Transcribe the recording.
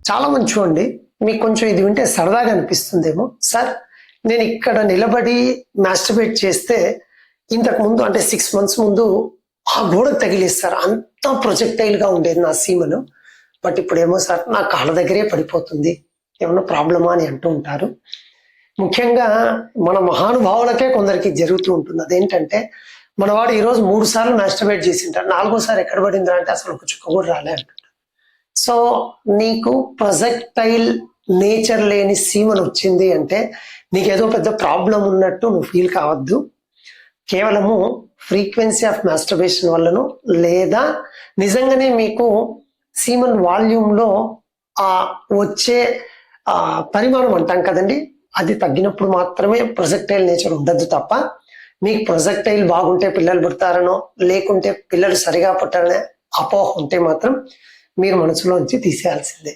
చాలా మంచివండి. మీకు కొంచెం ఇది వింటే సరదాగా అనిపిస్తుందేమో. సార్, నేను ఇక్కడ నిలబడి మాస్టర్బేట్ చేస్తే ఇంతకు ముందు అంటే 6 months ముందు ఆ గోడకు తగిలేస్తారు. అంత ప్రొజెక్టైల్ గా ఉండేది నా సీమను. బట్ ఇప్పుడేమో సార్ నా కాళ్ళ దగ్గరే పడిపోతుంది, ఏమన్నా ప్రాబ్లమా అని అంటూ ఉంటారు. ముఖ్యంగా మన మహానుభావులకే కొందరికి జరుగుతూ ఉంటుంది. అదేంటంటే మనవాడు ఈరోజు 3 సార్లు మాస్టర్బేట్ చేసింటారు, 4గోసారి ఎక్కడ పడిందిరా అంటే అసలు ఒక చుక్క కూడా రాలే అంటారు. సో నీకు ప్రొజెక్టైల్ నేచర్ లేని సీమన్ వచ్చింది అంటే నీకేదో పెద్ద ప్రాబ్లం ఉన్నట్టు నువ్వు ఫీల్ కావద్దు. కేవలము ఫ్రీక్వెన్సీ ఆఫ్ మాస్టర్బేషన్ వల్లను లేదా నిజంగానే మీకు సీమన్ వాల్యూమ్లో ఆ వచ్చే పరిమాణం అంటాం కదండి, అది తగ్గినప్పుడు మాత్రమే ప్రొజెక్టైల్ నేచర్ ఉండద్దు తప్ప మీకు ప్రొజెక్టైల్ బాగుంటే పిల్లలు పుడతారనో లేకుంటే పిల్లలు సరిగా పుట్టారనే అపోహ ఉంటే మాత్రం మీరు మనసులోంచి తీసేయాల్సిందే.